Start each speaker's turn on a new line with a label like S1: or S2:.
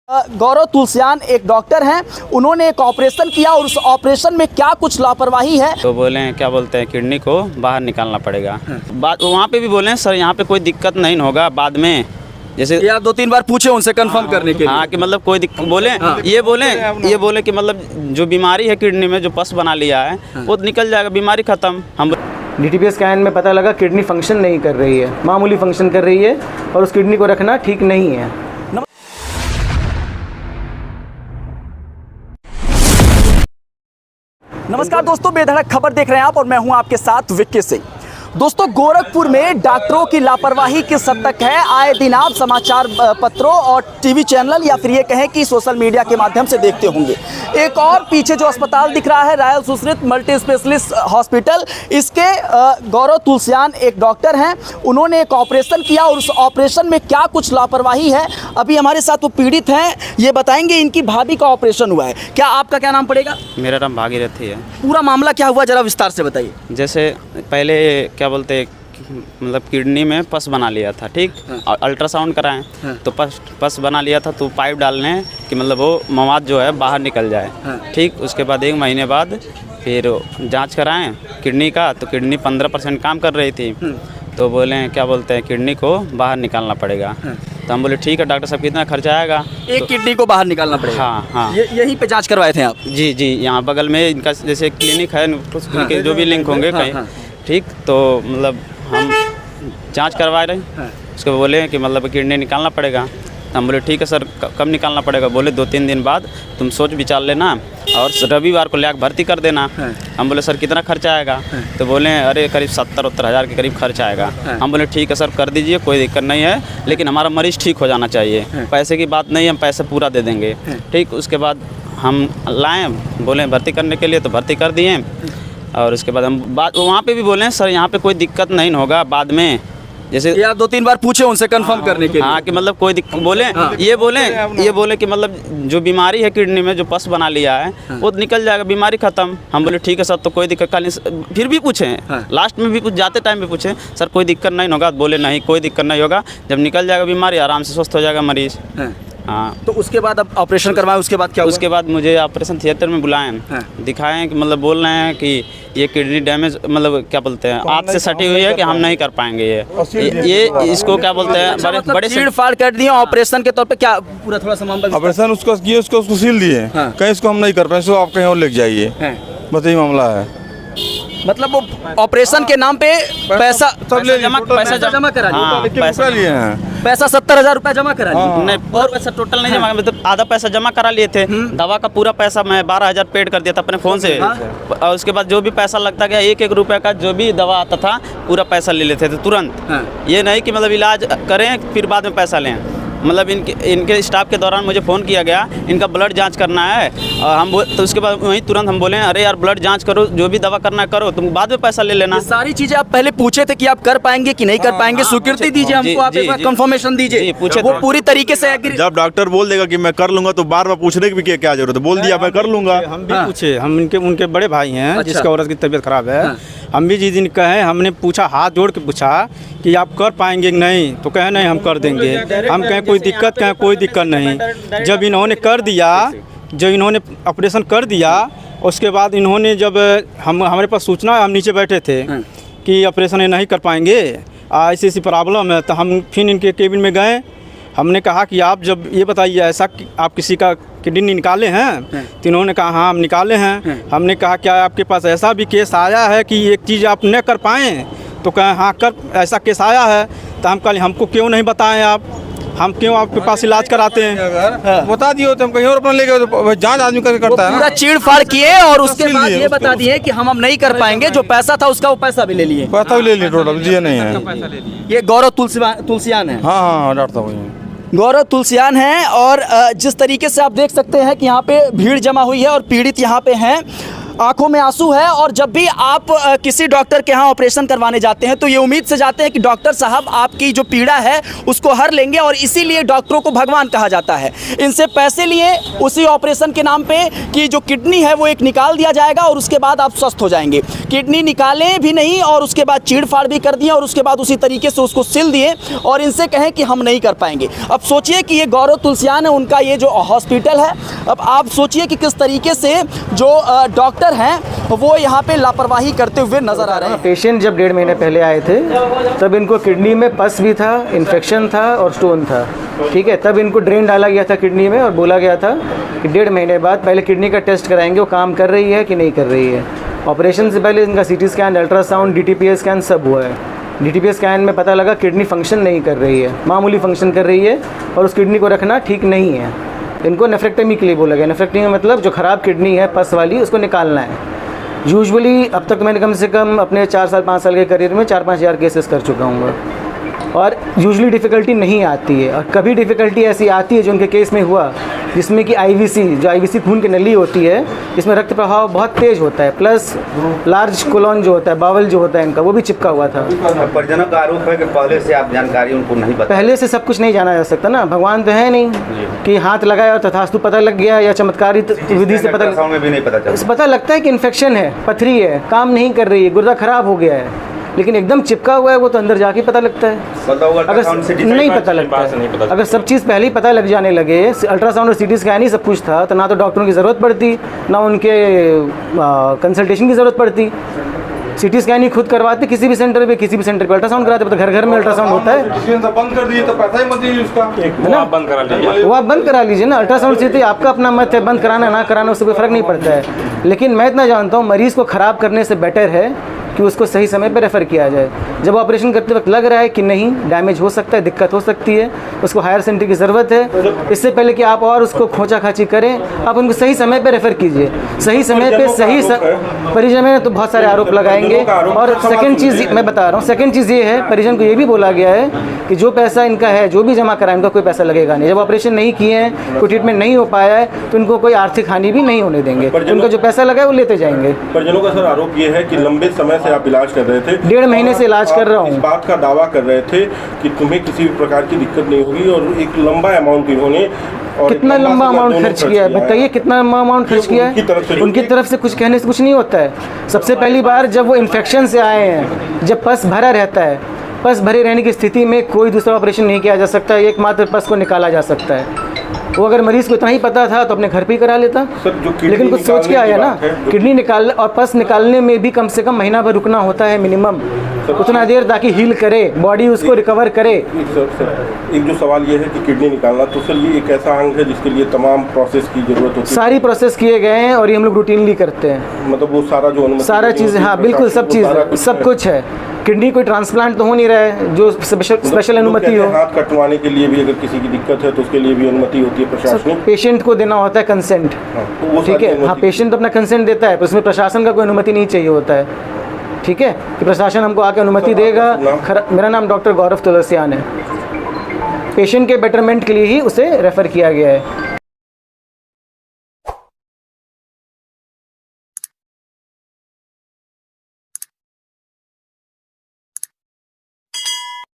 S1: गौरव तुलसियान एक डॉक्टर हैं। उन्होंने एक ऑपरेशन किया और उस ऑपरेशन में क्या कुछ लापरवाही है
S2: तो बोले हैं, क्या बोलते हैं, किडनी को बाहर निकालना पड़ेगा। बात वहाँ पे भी बोले हैं सर यहाँ पे कोई दिक्कत नहीं होगा बाद में, जैसे
S3: या 2-3 बार पूछे उनसे कंफर्म करने के लिए।
S2: हाँ कि मतलब कोई बोले ये बोले कि मतलब जो बीमारी है किडनी में, जो पस बना लिया है वो निकल जाएगा, बीमारी खत्म। हम
S4: DTPA स्कैन में पता लगा किडनी फंक्शन नहीं कर रही है, मामूली फंक्शन कर रही है और उस किडनी को रखना ठीक नहीं है।
S3: नमस्कार दोस्तों, बेधड़क खबर देख रहे हैं आप और मैं हूं आपके साथ विक्की सिंह। दोस्तों, गोरखपुर में डॉक्टरों की लापरवाही किस हद तक है, आए दिन आप समाचार पत्रों और टीवी चैनल या फिर ये कहें कि सोशल मीडिया के माध्यम से देखते होंगे। एक और पीछे जो अस्पताल दिख रहा है, royal Sushruta multi specialist hospital, इसके गौरव तुलसियान एक डॉक्टर हैं। उन्होंने एक ऑपरेशन किया और उस ऑपरेशन में क्या कुछ लापरवाही है, अभी हमारे साथ वो पीड़ित हैं, ये बताएंगे। इनकी भाभी का ऑपरेशन हुआ है। क्या आपका क्या नाम पड़ेगा?
S2: मेरा नाम भागीरथी है।
S3: पूरा मामला क्या हुआ, जरा विस्तार से बताइए।
S2: जैसे पहले क्या बोलते हैं, मतलब किडनी में पस बना लिया था, ठीक। और अल्ट्रासाउंड कराएं तो पस बना लिया था, तो पाइप डालने हैं कि मतलब वो मवाद जो है बाहर निकल जाए, ठीक। उसके बाद 1 महीने बाद फिर जांच कराएं किडनी का, तो किडनी 15% काम कर रही थी। तो बोले हैं, क्या बोलते हैं, किडनी को बाहर निकालना पड़ेगा। तो हम बोले ठीक है डॉक्टर साहब, कितना खर्चा आएगा?
S3: एक किडनी को बाहर निकालना पड़ेगा।
S2: हाँ।
S3: यहीं पे जांच करवाए थे आप?
S2: जी, यहाँ बगल में इनका जैसे क्लिनिक है, उनके जो भी लिंक होंगे कहीं, ठीक। तो मतलब हम जांच करवा रहे हैं, उसको बोले कि मतलब किडनी निकालना पड़ेगा। हम बोले ठीक है सर, कब निकालना पड़ेगा? बोले 2-3 दिन बाद तुम सोच विचार लेना और रविवार को ले आकर भर्ती कर देना। हम बोले सर कितना खर्चा आएगा? तो बोले अरे करीब 70-70 हज़ार के करीब खर्च आएगा। हम बोले ठीक है सर, कर दीजिए, कोई दिक्कत नहीं है, लेकिन हमारा मरीज़ ठीक हो जाना चाहिए, पैसे की बात नहीं, हम पैसे पूरा दे देंगे, ठीक। उसके बाद हम लाएँ, बोले भर्ती करने के लिए, तो भर्ती कर दिए। और उसके बाद हम वहाँ पे भी बोले हैं सर यहाँ पे कोई दिक्कत नहीं होगा बाद में, जैसे
S3: या 2-3 बार पूछे उनसे कंफर्म करने के लिए।
S2: हाँ कि मतलब कोई बोले ये बोले कि मतलब जो बीमारी है किडनी में, जो पस बना लिया है वो निकल जाएगा, बीमारी खत्म। हम बोले ठीक है सर, तो कोई दिक्कत नहीं। फिर भी पूछे, लास्ट में भी कुछ जाते टाइम भी पूछे, सर कोई दिक्कत नहीं होगा? बोले नहीं, कोई दिक्कत नहीं होगा, जब निकल जाएगा बीमारी आराम से स्वस्थ हो जाएगा मरीज़। हाँ।
S3: तो उसके बाद अब ऑपरेशन करवाएं, उसके बाद क्या हुआ?
S2: उसके बाद मुझे ऑपरेशन थिएटर में बुलाएं, दिखाएं कि मतलब बोल रहे हैं कि ये किडनी डैमेज, मतलब क्या बोलते हैं, आँख से सटी हुई है कि हम नहीं कर पाएंगे ये इसको क्या बोलते हैं, बड़े
S3: चीड़-फाड़ कर दिए ऑपरेशन के तौर पे। क्या पूरा थोड़ा सा मामला?
S5: ऑपरेशन उसको किए, उसको सील दिए, कहीं इसको हम नहीं कर पाए, इसको आप कहीं और लेके जाइए, बस यही मामला है।
S3: मतलब वो ऑपरेशन के नाम पे पैसा जमा करा लिया।
S2: पैसा
S5: लिए हैं,
S3: पैसा 70,000 रुपया जमा करा लिया।
S2: नहीं, और पैसा टोटल नहीं जमा, मतलब आधा पैसा जमा करा लिए थे। दवा का पूरा पैसा मैं 12,000 पेड कर दिया था अपने फ़ोन से। और उसके बाद जो भी पैसा लगता गया, 1-1 रुपये का जो भी दवा आता था पूरा पैसा ले लेते थे तुरंत। ये नहीं कि मतलब इलाज करें फिर बाद में पैसा लें। मतलब इनके स्टाफ के दौरान मुझे फ़ोन किया गया, इनका ब्लड जांच करना है, और हम तो उसके बाद वहीं तुरंत हम बोले अरे यार ब्लड जांच करो, जो भी दवा करना है करो, तुम बाद में पैसा ले लेना।
S3: सारी चीज़ें आप पहले पूछे थे कि आप कर पाएंगे कि नहीं कर पाएंगे, स्वीकृति दीजिए हमको, आप एक बार कंफर्मेशन दीजिए। वो पूरी तरीके से
S5: जब डॉक्टर बोल देगा कि मैं कर लूंगा, तो बार बार पूछने की भी क्या जरूरत है? बोल दिया मैं कर लूंगा।
S6: हम भी पूछे, हम उनके बड़े भाई हैं जिसका औरत की तबीयत खराब है, हम भी जिस दिन कहे, हमने पूछा, हाथ जोड़ के पूछा कि आप कर पाएंगे कि नहीं, तो कहे नहीं हम कर देंगे। हम कहें कोई दिक्कत, कहें कोई दिक्कत नहीं। जब इन्होंने कर दिया, जब इन्होंने ऑपरेशन कर दिया, उसके बाद इन्होंने जब हमारे पास सूचना, हम नीचे बैठे थे कि ऑपरेशन नहीं कर पाएंगे, ऐसी ऐसी प्रॉब्लम है, तो हम फिर इनके केबिन में गए। हमने कहा कि आप जब ये बताइए ऐसा कि आप किसी का किडनी निकाले हैं? तो इन्होंने कहा हाँ हम निकाले हैं। हमने कहा क्या आपके पास ऐसा भी केस आया है कि एक चीज़ आप न कर पाएँ? तो कहें हाँ ऐसा केस आया है। तो हम कहा हमको क्यों नहीं बताएं आप, हम क्यों आपके पास इलाज कराते हैं?
S5: बता दिए तो हम कहीं और अपना ले गए, तो जांच आदमी करके करता है।
S3: पूरा चीड़-फाड़ किए और उसके बाद ये बता दिए कि हम नहीं कर पाएंगे, जो पैसा था उसका वो पैसा भी ले लिए।
S5: पैसा भी ले लिए, टोटल दिए नहीं है।
S3: ये गौरव तुलसियान है।
S5: हाँ डॉक्टर साहब,
S3: गौरव तुलसियान हैं। और जिस तरीके से आप देख सकते हैं कि यहाँ पे भीड़ जमा हुई है और पीड़ित यहाँ पे हैं।
S1: आंखों में आंसू है और जब भी आप किसी डॉक्टर के यहाँ ऑपरेशन करवाने जाते हैं तो ये उम्मीद से जाते हैं कि डॉक्टर साहब आपकी जो पीड़ा है उसको हर लेंगे और इसीलिए डॉक्टरों को भगवान कहा जाता है। इनसे पैसे लिए उसी ऑपरेशन के नाम पे कि जो किडनी है वो एक निकाल दिया जाएगा और उसके बाद आप स्वस्थ हो जाएंगे। किडनी निकालें भी नहीं और उसके बाद चीड़ फाड़ भी कर दिए और उसके बाद उसी तरीके से उसको सिल दिए और इनसे कहें कि हम नहीं कर पाएंगे। अब सोचिए कि ये गौरव तुलसियान है, उनका ये जो हॉस्पिटल है, अब आप सोचिए कि किस तरीके से जो डॉक्टर हैं वो यहाँ पे लापरवाही करते हुए नजर आ रहे हैं।
S4: पेशेंट जब 1.5 महीने पहले आए थे तब इनको किडनी में पस भी था, इन्फेक्शन था और स्टोन था, ठीक है। तब इनको ड्रेन डाला गया था किडनी में और बोला गया था कि 1.5 महीने बाद पहले किडनी का टेस्ट कराएंगे, वो काम कर रही है कि नहीं कर रही है। ऑपरेशन से पहले इनका CT scan, ultrasound, DTPA scan सब हुआ है। DTPA स्कैन में पता लगा किडनी फंक्शन नहीं कर रही है, मामूली फंक्शन कर रही है और उस किडनी को रखना ठीक नहीं है। इनको नेफ्रेक्टमी के लिए बोला गया। नेफ्रेक्टमी मतलब जो ख़राब किडनी है पस वाली उसको निकालना है। यूजुअली अब तक मैंने कम से कम अपने 4 साल 5 साल के करियर में 4-5 हज़ार केसेस कर चुका हूँ और यूजुअली डिफ़िकल्टी नहीं आती है और कभी डिफ़िकल्टी ऐसी आती है जो उनके केस में हुआ जिसमें कि IVC खून की नली होती है, इसमें रक्त प्रवाह बहुत तेज़ होता है, प्लस लार्ज कोलोन जो होता है, बावल जो होता है इनका, वो भी चिपका हुआ था।
S7: परिजनों का आरोप है कि पहले से आप जानकारी उनको नहीं बता।
S4: पहले से सब कुछ नहीं जाना जा सकता ना, भगवान तो है नहीं कि हाथ लगाया और तथास्तु पता लग गया या चमत्कारी विधि से
S7: में भी नहीं
S4: पता लगता है कि इन्फेक्शन है, पथरी है, काम नहीं कर रही है, गुर्दा खराब हो गया है, लेकिन एकदम चिपका हुआ है वो तो अंदर जाके पता लगता है। अगर नहीं पता लगता है, अगर सब चीज़ पहले ही पता लग जाने लगे, अल्ट्रासाउंड और CT स्कैन ही सब कुछ था, तो ना तो डॉक्टरों की ज़रूरत पड़ती, ना उनके कंसल्टेशन की ज़रूरत पड़ती। CT स्कैन ही खुद करवाते किसी भी सेंटर पे अल्ट्रासाउंड कराते, तो घर घर में अल्ट्रासाउंड होता है।
S5: बंद कर दिए तो पैसा ही मत दीजिए उसका,
S4: है ना, वो आप बंद करा लीजिए ना। अल्ट्रासाउंड से आपका अपना मत है, बंद कराना ना कराना उससे कोई फ़र्क नहीं पड़ता है। लेकिन मैं इतना जानता हूँ मरीज़ को ख़राब करने से बेटर है कि उसको सही समय पर रेफ़र किया जाए। जब ऑपरेशन करते वक्त लग रहा है कि नहीं डैमेज हो सकता है, दिक्कत हो सकती है, उसको हायर सेंटर की ज़रूरत है, इससे पहले कि आप और उसको खोचा खाची करें, आप उनको सही समय पर रेफ़र कीजिए। सही समय पे सही परिजन में तो बहुत सारे आरोप लगाएंगे। और सेकंड चीज़ मैं बता रहा हूँ, सेकंड चीज़ ये है, परिजन को ये भी बोला गया है कि जो पैसा इनका है, जो भी जमा कराए, इनका कोई पैसा लगेगा नहीं। जब ऑपरेशन नहीं किए हैं, कोई ट्रीटमेंट नहीं हो पाया है, तो इनको कोई आर्थिक हानि भी नहीं होने देंगे। उनका जो पैसा लगा है वो लेते जाएंगे।
S8: परिजनों का सर आरोप ये है कि लंबे समय से आप इलाज कर रहे थे,
S4: 1.5 महीने से इलाज कर रहा हूँ।
S8: इस बात का दावा कर रहे थे कि तुम्हें किसी भी प्रकार की दिक्कत नहीं होगी और एक लंबा अमाउंट इन्होंने
S4: कितना लंबा अमाउंट खर्च किया है बताइए, कितना लंबा अमाउंट खर्च किया है। उनकी तरफ से कुछ कहने से कुछ नहीं होता है। सबसे पहली बार जब वो इन्फेक्शन से आए हैं, जब पस भरा रहता है, पस भरे रहने की स्थिति में कोई दूसरा ऑपरेशन नहीं किया जा सकता, एकमात्र पस को निकाला जा सकता है। वो अगर मरीज़ को इतना ही पता था तो अपने घर पे ही करा लेता, लेकिन कुछ सोच के आया ना। किडनी निकाल और पस निकालने में भी कम से कम महीना भर रुकना होता है मिनिमम, उतना देर ताकि हील करे, बॉडी उसको रिकवर करे।
S8: एक जो सवाल ये है कि किडनी निकालना, तो सर ये एक ऐसा अंग है जिसके लिए तमाम प्रोसेस की जरूरत होती है।
S4: सारी प्रोसेस किए गए हैं और ये हम लोग रूटीनली करते हैं।
S8: मतलब वो सारा जो अनुमति,
S4: सारा चीज़, हाँ बिल्कुल, सब चीज़, सब कुछ है। किडनी कोई ट्रांसप्लांट तो हो नहीं रहा है जो स्पेशल अनुमति हो।
S8: हाथ कटवाने के लिए भी अगर किसी की दिक्कत है तो उसके लिए भी अनुमति होती है प्रशासनिक।
S4: पेशेंट को देना होता है कंसेंट, ठीक है। हाँ, पेशेंट अपना कंसेंट देता है, उसमें प्रशासन का कोई अनुमति नहीं चाहिए होता है, ठीक है, कि प्रशासन हमको आके अनुमति देगा। मेरा नाम डॉक्टर गौरव तुलसियान है। पेशेंट के बेटरमेंट के लिए ही उसे रेफ़र किया गया है।